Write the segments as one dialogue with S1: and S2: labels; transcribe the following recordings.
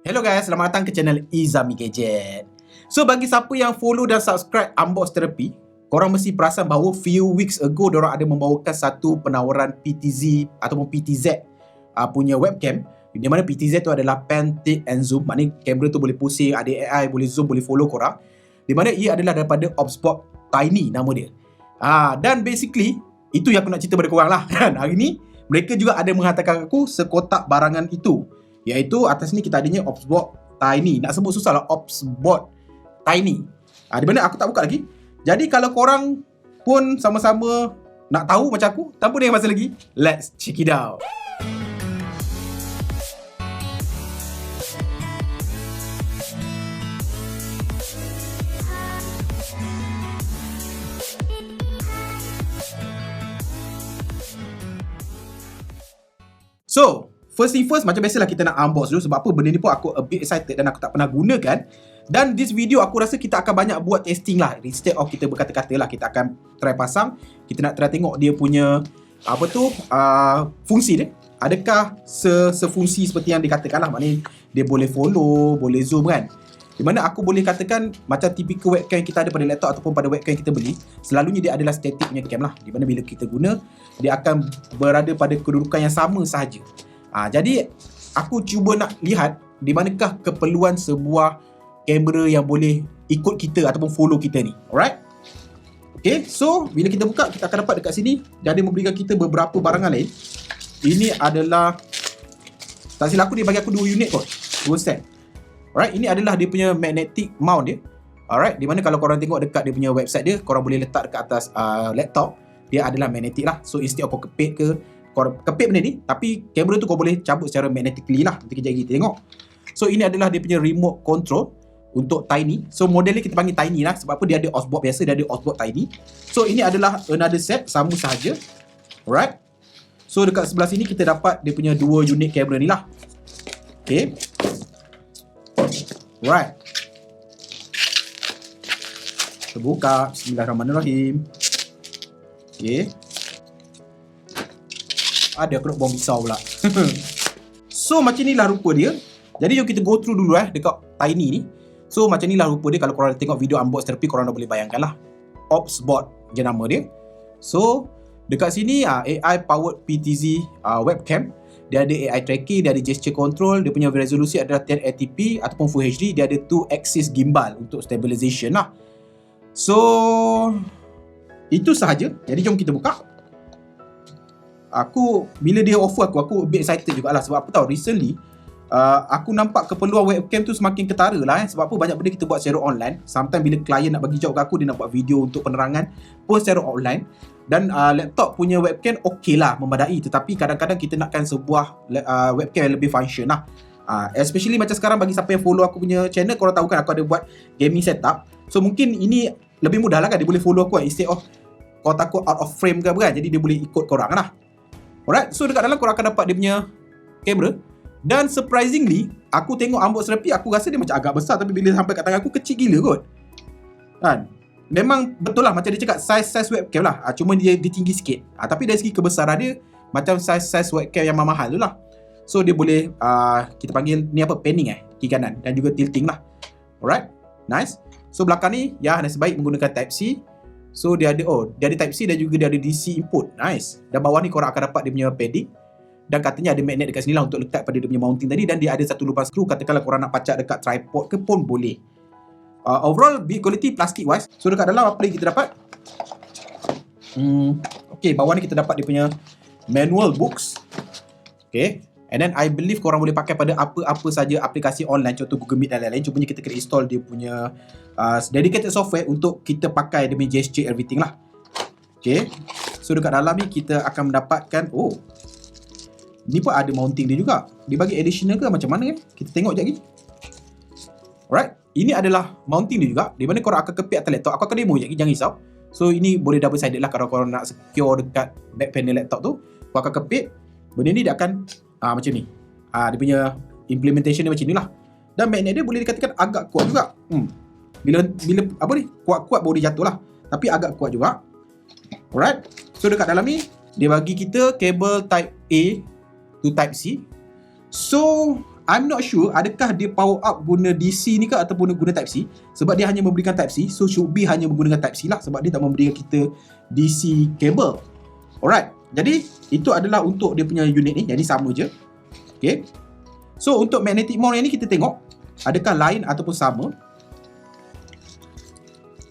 S1: Hello guys, selamat datang ke channel Izami Gadget. So bagi siapa yang follow dan subscribe Unbox Therapy, korang mesti perasan bahawa few weeks ago diorang ada membawakan satu penawaran PTZ ataupun PTZ punya webcam, di mana PTZ tu adalah Pan, Tilt and Zoom. Maknanya kamera tu boleh pusing, ada AI, boleh zoom, boleh follow korang. Di mana ia adalah daripada Obsbot Tiny nama dia. Dan basically itu yang aku nak cerita pada korang lah. Hari ni mereka juga ada menghantarkan aku sekotak barangan itu, iaitu atas ni kita adanya Obsbot Tiny. Nak sebut susah lah, Obsbot Tiny. Di mana aku tak buka lagi. Jadi kalau korang pun sama-sama nak tahu macam aku, tanpa dengan masa lagi, let's check it out. So, first thing first, macam biasalah kita nak unbox dulu. Sebab apa, benda ni pun aku a bit excited dan aku tak pernah gunakan. Dan this video aku rasa kita akan banyak buat testing lah. Instead of kita berkata-kata lah, kita akan try pasang. Kita nak try tengok dia punya fungsi dia. Adakah sefungsi seperti yang dikatakan lah. Maknanya dia boleh follow, boleh zoom kan. Di mana aku boleh katakan macam typical webcam yang kita ada pada laptop ataupun pada webcam yang kita beli, selalunya dia adalah static punya cam lah. Di mana bila kita guna, dia akan berada pada kedudukan yang sama sahaja. Jadi aku cuba nak lihat di manakah keperluan sebuah kamera yang boleh ikut kita ataupun follow kita ni. Alright? Okay, so bila kita buka, kita akan dapat dekat sini dia ada memberikan kita beberapa barangan lain. Ini adalah, tak silap aku, dia bagi aku 2 unit kot, 2 set. Alright, ini adalah dia punya magnetic mount dia. Alright, di mana kalau korang tengok dekat dia punya website dia, korang boleh letak dekat atas laptop. Dia adalah magnetic lah. So instead of kau kepit ke, korang kepit benda ni, tapi kamera tu kau boleh cabut secara magnetically lah. Nanti kejap lagi kita tengok. So ini adalah dia punya remote control untuk Tiny. So modelnya kita panggil Tiny lah, sebab apa, dia ada Obsbot biasa, dia ada Obsbot Tiny. So ini adalah another set, sama sahaja. Alright. So dekat sebelah sini kita dapat dia punya 2 unit kamera ni lah. Okay. Alright. Kita buka. Bismillahirrahmanirrahim. Okay. Ada aku nak buang pisau pula. So macam ni lah rupa dia. Jadi jom kita go through dulu dekat Tiny ni. So macam ni lah rupa dia. Kalau korang tengok video Unbox Therapy, korang dah boleh bayangkan lah. Obsbot je nama dia. So dekat sini AI powered PTZ webcam. Dia ada AI tracking, dia ada gesture control, dia punya resolusi adalah 1080p ataupun Full HD, dia ada 2 axis gimbal untuk stabilization lah. So itu sahaja. Jadi jom kita buka. Bila dia offer aku a bit excited jugalah. Sebab apa tahu, recently aku nampak keperluan webcam tu semakin ketara lah. Sebab apa, banyak benda kita buat secara online. Sometimes bila klien nak bagi job ke aku, dia nak buat video untuk penerangan pun secara online. Dan laptop punya webcam okey lah, memadai. Tetapi kadang-kadang kita nakkan sebuah webcam yang lebih function lah. Especially macam sekarang, bagi siapa yang follow aku punya channel, korang tahu kan aku ada buat gaming setup. So mungkin ini lebih mudah lah kan, dia boleh follow aku kan, instead of kau takut out of frame ke apa kan. Jadi dia boleh ikut korang lah. Alright, so dekat dalam korang akan dapat dia punya kamera. Dan surprisingly, aku tengok Unbox Therapy, aku rasa dia macam agak besar, tapi bila sampai kat tangan aku, kecil gila kot kan. Memang betul lah macam dia cakap, size webcam lah. Cuma dia tinggi sikit. Tapi dari segi kebesaran dia, macam size webcam yang mahal tu lah. So dia boleh kita panggil ni apa, panning kiri kanan, dan juga tilting lah. Alright, nice. So belakang ni nasib baik menggunakan Type-C. So dia ada Type-C dan juga dia ada DC input. Nice. Dan bawah ni korang akan dapat dia punya padding. Dan katanya ada magnet dekat sini lah untuk letak pada dia punya mounting tadi. Dan dia ada satu lubang skru, katakanlah korang nak pacak dekat tripod ke pun boleh. Overall build quality plastic wise. So dekat dalam apa lagi kita dapat? Okay, bawah ni kita dapat dia punya manual books. Okay. And then I believe korang boleh pakai pada apa-apa saja aplikasi online, contoh Google Meet dan lain-lain. Cumanya kita kena install dia punya dedicated software untuk kita pakai dia punya gesture everything lah. Okay. So dekat dalam ni kita akan mendapatkan, ni pun ada mounting dia juga. Dia bagi additional ke macam mana Kita tengok sekejap lagi. Alright. Ini adalah mounting dia juga, di mana korang akan kepit atas laptop. Aku akan demo sekejap lagi, jangan risau. So ini boleh double sided lah. Kalau korang nak secure dekat back panel laptop tu, korang akan kepit. Benda ni dia akan macam ni. Dia punya implementation dia macam ni lah. Dan magnet dia boleh dikatakan agak kuat juga. Bila apa ni, kuat-kuat baru dia jatuh lah. Tapi agak kuat juga. Alright. So dekat dalam ni, dia bagi kita kabel Type A to Type C. So I'm not sure adakah dia power up guna DC ni ke ataupun guna Type C, sebab dia hanya memberikan Type C. So should be hanya menggunakan Type C lah, sebab dia tak memberikan kita DC cable. Alright, jadi itu adalah untuk dia punya unit ni, jadi sama je. Okay, so untuk magnetic mount yang ni kita tengok adakah lain ataupun sama.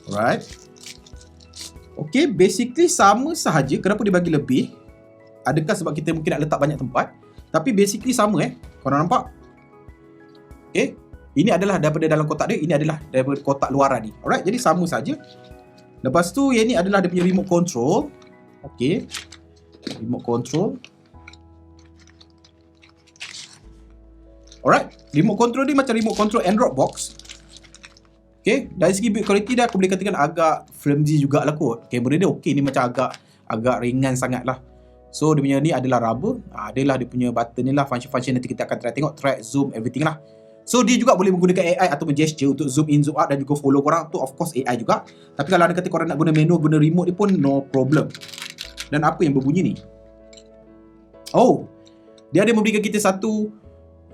S1: Alright, okay, basically sama sahaja. Kenapa dia bagi lebih? Adakah sebab kita mungkin nak letak banyak tempat? Tapi basically sama korang nampak? Okay, ini adalah daripada dalam kotak dia, ini adalah daripada kotak luaran ni. Alright, jadi sama saja. Lepas tu yang ni adalah dia punya remote control. Okay, remote control. Alright, remote control ni macam remote control Android box. Okay, dari segi build quality dia aku boleh katakan agak flimsy jugalah kot. Kamera dia okay, ni macam agak ringan sangat lah. So dia punya ni adalah rubber. Adalah dia punya button ni lah, function-function nanti kita akan try tengok, track, zoom, everything lah. So dia juga boleh menggunakan AI ataupun gesture untuk zoom in, zoom out dan juga follow korang tu, of course AI juga. Tapi kalau anda kata korang nak guna manual, guna remote ni pun no problem. Dan apa yang berbunyi ni? Oh, dia ada memberikan kita satu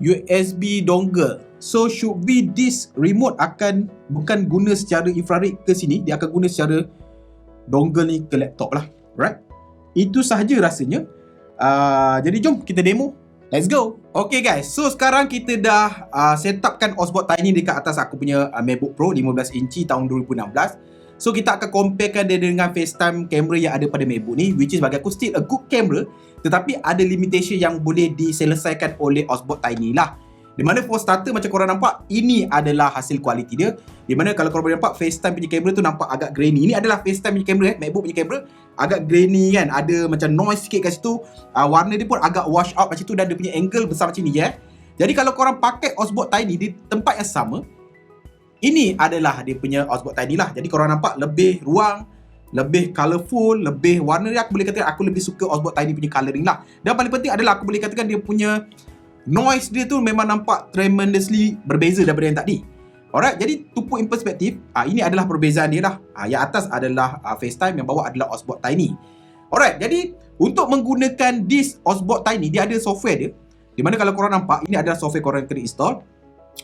S1: USB dongle. So should be this remote akan bukan guna secara infrared ke sini, dia akan guna secara dongle ni ke laptop lah. Right? Itu sahaja rasanya. Jadi jom kita demo. Let's go. Okay guys, so sekarang kita dah set upkan Osbot Tiny dekat atas aku punya MacBook Pro 15 inci tahun 2016. So kita akan comparekan dia dengan FaceTime camera yang ada pada MacBook ni, which is bagi aku still a good camera, tetapi ada limitation yang boleh diselesaikan oleh Osbot Tiny lah. Di mana for starter macam korang nampak, ini adalah hasil kualiti dia. Di mana kalau korang boleh nampak FaceTime punya kamera tu nampak agak grainy. Ini adalah FaceTime punya kamera, MacBook punya kamera agak grainy kan. Ada macam noise sikit kat situ. Warna dia pun agak wash out macam tu dan dia punya angle besar macam ni je. Jadi kalau korang pakai Osbot Tiny di tempat yang sama, ini adalah dia punya Osbot Tiny lah. Jadi korang nampak lebih ruang, lebih colourful, lebih warna dia. Aku boleh katakan aku lebih suka Osbot Tiny punya colouring lah. Dan paling penting adalah aku boleh katakan dia punya noise dia tu memang nampak tremendously berbeza daripada yang tadi. Alright, jadi to put in perspective, ini adalah perbezaan dia lah. Yang atas adalah FaceTime, yang bawah adalah Osbot Tiny. Alright, jadi untuk menggunakan this Osbot Tiny, dia ada software dia. Di mana kalau korang nampak, ini adalah software korang kena install.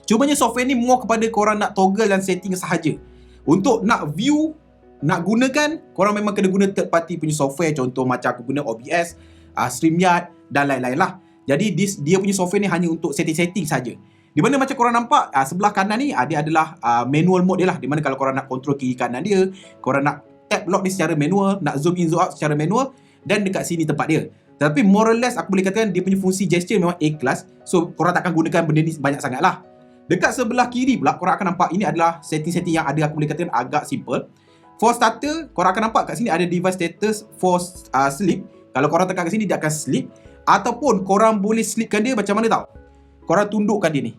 S1: Cumanya software ni more kepada korang nak toggle dan setting sahaja. Untuk nak view, nak gunakan, korang memang kena guna third party punya software. Contoh macam aku guna OBS, StreamYard dan lain-lain lah. Jadi dia punya software ni hanya untuk setting-setting saja. Di mana macam korang nampak sebelah kanan ni dia adalah manual mode dia lah. Di mana kalau korang nak control kiri kanan dia, korang nak tap lock ni secara manual, nak zoom in zoom out secara manual, dan dekat sini tempat dia. Tapi more or less aku boleh katakan dia punya fungsi gesture memang A class. So korang takkan gunakan benda ni banyak sangat lah. Dekat sebelah kiri pula korang akan nampak ini adalah setting-setting yang ada, aku boleh katakan agak simple. For starter, korang akan nampak kat sini ada device status for sleep. Kalau korang tekan kat sini dia akan sleep. Ataupun korang boleh sleepkan dia macam mana tau? Korang tundukkan dia ni.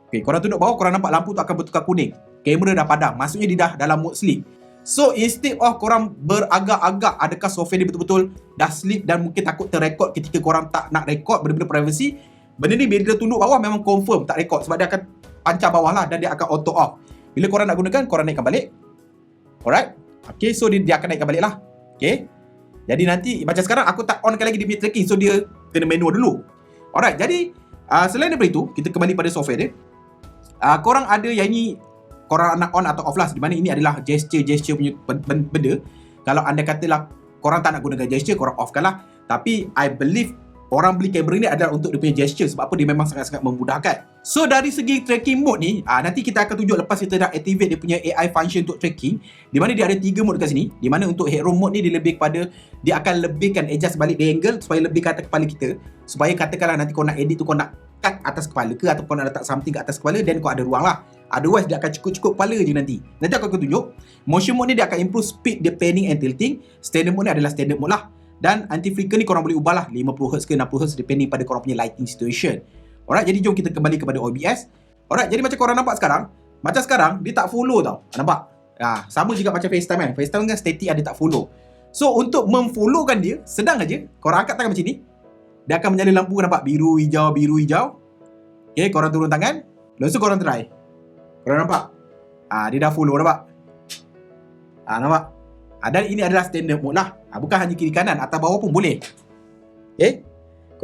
S1: Okay, korang tunduk bawah, korang nampak lampu tu akan bertukar kuning. Kamera dah padam, maksudnya dia dah dalam mode sleep. So instead of korang beragak-agak adakah software ni betul-betul dah sleep dan mungkin takut terrekod ketika korang tak nak rekod benda-benda privacy, benda ni bila dia tunduk bawah memang confirm tak rekod, sebab dia akan pancar bawah lah dan dia akan auto off. Bila korang nak gunakan, korang naikkan balik. Alright. Okay, so dia akan naikkan balik lah. Okay. Jadi nanti macam sekarang aku tak onkan lagi dia punya tracking, so dia kena manual dulu. Alright, jadi selain daripada itu, kita kembali pada software dia. Korang ada yang ni, korang nak on atau off lah. Di mana ini adalah gesture punya benda. Kalau anda katalah korang tak nak gunakan gesture, korang off kan lah. Tapi I believe orang beli kamera ni adalah untuk dia punya gesture. Sebab apa, dia memang sangat-sangat memudahkan. So dari segi tracking mode ni, nanti kita akan tunjuk lepas kita dah activate dia punya AI function untuk tracking. Di mana dia ada 3 mode dekat sini. Di mana untuk headroom mode ni dia lebih kepada, dia akan lebihkan adjust balik the angle supaya lebih ke atas kepala kita. Supaya katakanlah nanti kau nak edit tu, kau nak cut atas kepala ke, atau kau nak letak something ke atas kepala, then kau ada ruang lah. Otherwise dia akan cukup-cukup kepala je nanti. Nanti aku akan tunjuk. Motion mode ni dia akan improve speed the panning and tilting. Standard mode ni adalah standard mode lah. Dan anti-flicker ni korang boleh ubah lah 50Hz ke 60Hz depending pada korang punya lighting situation. Alright, jadi jom kita kembali kepada OBS. Alright, jadi macam korang nampak sekarang, macam sekarang dia tak follow tau. Nampak? Sama juga macam FaceTime kan. FaceTime kan static, ada tak follow. So untuk memfollowkan dia, sedang aja korang angkat tangan macam ni, dia akan menyala lampu, nampak? Biru, hijau, biru, hijau. Okay, korang turun tangan. Lepas tu korang try. Korang nampak? Dia dah follow, nampak? Nampak? Dan ini adalah standard mode lah. Bukan hanya kiri kanan, atas bawah pun boleh. Okay,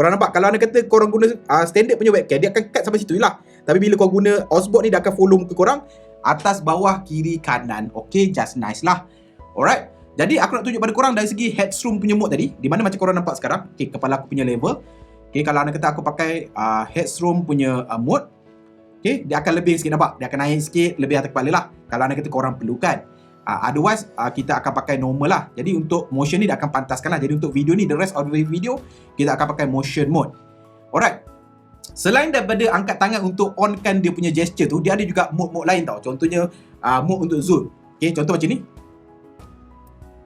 S1: Korang nampak, kalau anda kata korang guna standard punya webcam, dia akan cut sampai situ je lah. Tapi bila korang guna Osborne ni, dia akan follow muka korang atas, bawah, kiri, kanan. Okay, just nice lah. Alright. Jadi aku nak tunjuk pada korang dari segi headroom punya mode tadi, di mana macam korang nampak sekarang. Okay, kepala aku punya level. Okay, kalau anda kata aku pakai headroom punya mode, okay, dia akan lebih sikit, nampak? Dia akan naik sikit, lebih atas kepala lah. Kalau anda kata korang perlukan. Otherwise, kita akan pakai normal lah. Jadi untuk motion ni dia akan pantaskan lah. Jadi untuk video ni, the rest of the video, kita akan pakai motion mode. Alright. Selain daripada angkat tangan untuk onkan dia punya gesture tu, dia ada juga mode-mode lain tau. Contohnya, mode untuk zoom. Okay, contoh macam ni.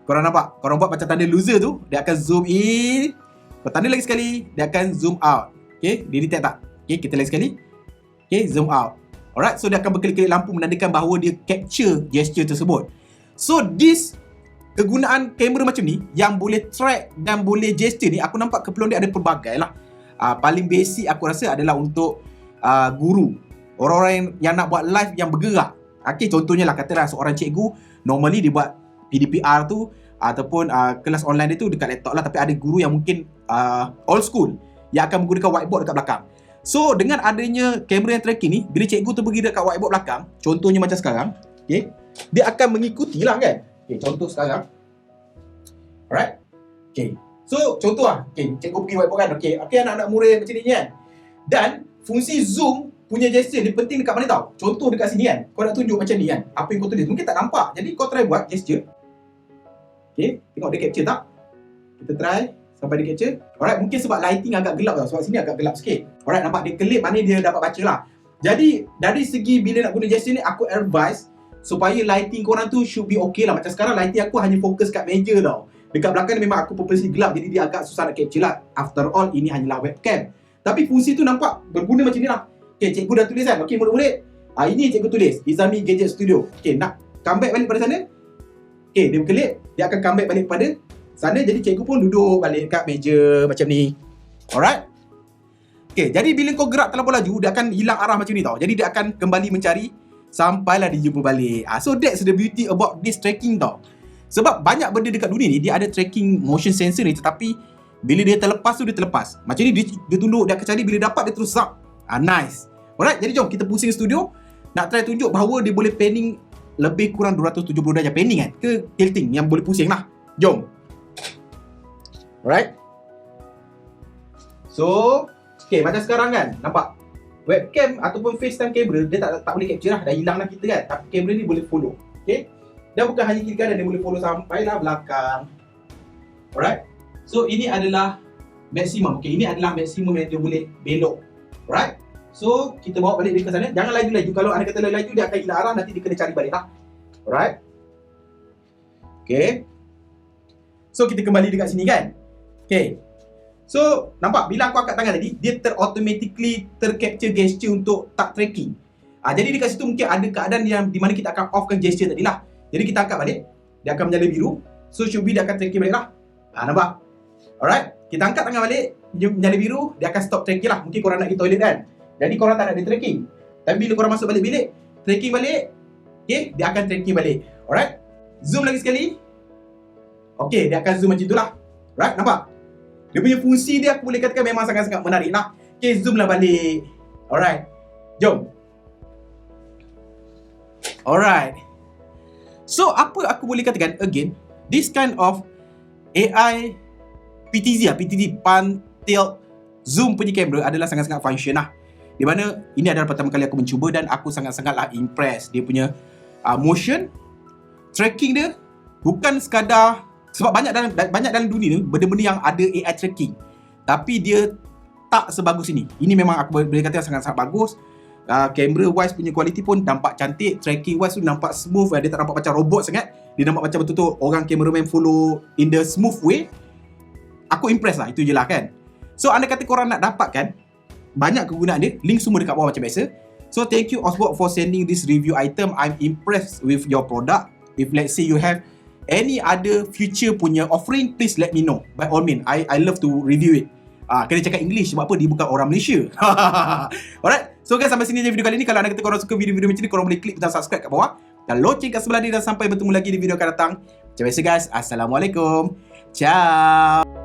S1: Korang nampak? Korang buat macam tanda loser tu, dia akan zoom in. Korang tanda lagi sekali, dia akan zoom out. Okay, dia detect tak? Okay, kita lagi sekali. Okay, zoom out. Alright, so dia akan berkelip-kelip lampu menandakan bahawa dia capture gesture tersebut. So this kegunaan kamera macam ni yang boleh track dan boleh gesture ni, aku nampak keperluan dia ada pelbagai lah. Paling basic aku rasa adalah untuk guru, orang-orang yang nak buat live yang bergerak. Okay, contohnya lah katalah seorang cikgu, normally dia buat PDPR tu ataupun kelas online dia tu dekat laptop lah. Tapi ada guru yang mungkin old school yang akan menggunakan whiteboard dekat belakang. So dengan adanya kamera yang tracking ni, bila cikgu tu pergi dekat whiteboard belakang, contohnya macam sekarang, okay, dia akan mengikuti lah kan. Okay, contoh sekarang. Alright. Okay, so contoh lah, okay, cikgu pergi whiteboard kan. Okay, anak-anak murid macam ni kan. Dan fungsi zoom punya gesture ni penting dekat mana tau? Contoh dekat sini kan, kau nak tunjuk macam ni kan, apa yang kau tulis mungkin tak nampak. Jadi kau try buat gesture. Okay, tengok dia capture tak? Kita try sampai dia capture. Alright, mungkin sebab lighting agak gelap tau, sebab sini agak gelap sikit. Alright, nampak dia kelip, mana dia dapat baca lah. Jadi dari segi bila nak guna gesture ni, aku advise supaya lighting korang tu should be okay lah. Macam sekarang lighting aku hanya fokus kat meja tau. Dekat belakang ni memang aku purposely gelap, jadi dia agak susah nak capture lah. After all, ini hanyalah webcam. Tapi fungsi tu nampak berguna macam ni lah. Okay, cikgu dah tulis kan. Okay, murid-murid, ini cikgu tulis Izami Gadget Studio. Okay, nak come back balik pada sana. Okay, dia berkelip, dia akan come back balik pada sana. Jadi cikgu pun duduk balik kat meja macam ni. Alright. Okay, jadi bila kau gerak terlalu laju, dia akan hilang arah macam ni tau. Jadi dia akan kembali mencari sampailah dia jumpa balik. So that's the beauty about this tracking tau. Sebab banyak benda dekat dunia ni, dia ada tracking motion sensor ni, tetapi bila dia terlepas tu, dia terlepas. Macam ni, dia tunduk, dia akan cari, bila dapat, dia terus zap. Nice. Alright, jadi jom kita pusing studio. Nak try tunjuk bahawa dia boleh panning lebih kurang 270 darjah. Panning kan? Ke tilting yang boleh pusing lah. Jom. Alright. So, okay, macam sekarang kan, nampak? Webcam ataupun FaceTime kamera, dia tak boleh capture lah. Dah hilang lah kita kan. Tapi kamera ni boleh follow. Okay. Dan bukan hanya kiri kanan, dia boleh follow sampailah belakang. Alright. So, ini adalah maksimum. Okay, ini adalah maksimum yang dia boleh belok. Alright. So, kita bawa balik dia ke sana. Jangan laju-laju. Kalau anda kata laju, dia akan hilang arah. Nanti dia kena cari balik lah. Alright. Okay. So, kita kembali dekat sini kan. Okay. So, nampak bila aku angkat tangan tadi, dia automatically tercapture gesture untuk tak tracking. Jadi dekat situ mungkin ada keadaan yang di mana kita akan offkan gesture tadi lah. Jadi kita angkat balik, dia akan menyala biru. So should be dia akan tracking balik lah. Nampak? Alright, kita angkat tangan balik, dia menyala biru, dia akan stop tracking lah. Mungkin korang nak pergi toilet kan. Jadi korang tak nak dia tracking. Tapi bila korang masuk balik bilik, tracking balik, okay, dia akan tracking balik. Alright, zoom lagi sekali. Okay, dia akan zoom macam itulah. Alright, nampak? Dia punya fungsi dia aku boleh katakan memang sangat-sangat menarik lah. Okay, zoom lah balik. Alright, jom. Alright. So, apa aku boleh katakan again, this kind of AI PTZ Pan Tilt Zoom punya kamera adalah sangat-sangat function lah. Di mana ini adalah pertama kali aku mencuba dan aku sangat-sangatlah impressed. Dia punya motion tracking dia bukan sekadar, sebab banyak dalam dunia ni benda-benda yang ada AI tracking, tapi dia tak sebagus ini. Ini memang aku boleh kata sangat-sangat bagus. Camera wise punya quality pun nampak cantik, tracking wise tu nampak smooth. Dia tak nampak macam robot sangat. Dia nampak macam betul-betul orang cameraman follow in the smooth way. Aku impress lah, itu je lah kan. So anda kata korang nak dapatkan banyak kegunaan dia, link semua dekat bawah macam biasa. So thank you Osborne for sending this review item. I'm impressed with your product. If let's say you have any other future punya offering, please let me know. By all means, I love to review it. Kena cakap English sebab apa? Dia bukan orang Malaysia. Alright. So guys, sampai sini je video kali ni. Kalau anda kata korang suka video-video macam ni, korang boleh klik butang subscribe kat bawah dan loceng kat sebelah ni, dan sampai bertemu lagi di video akan datang. Macam biasa guys, Assalamualaikum. Ciao.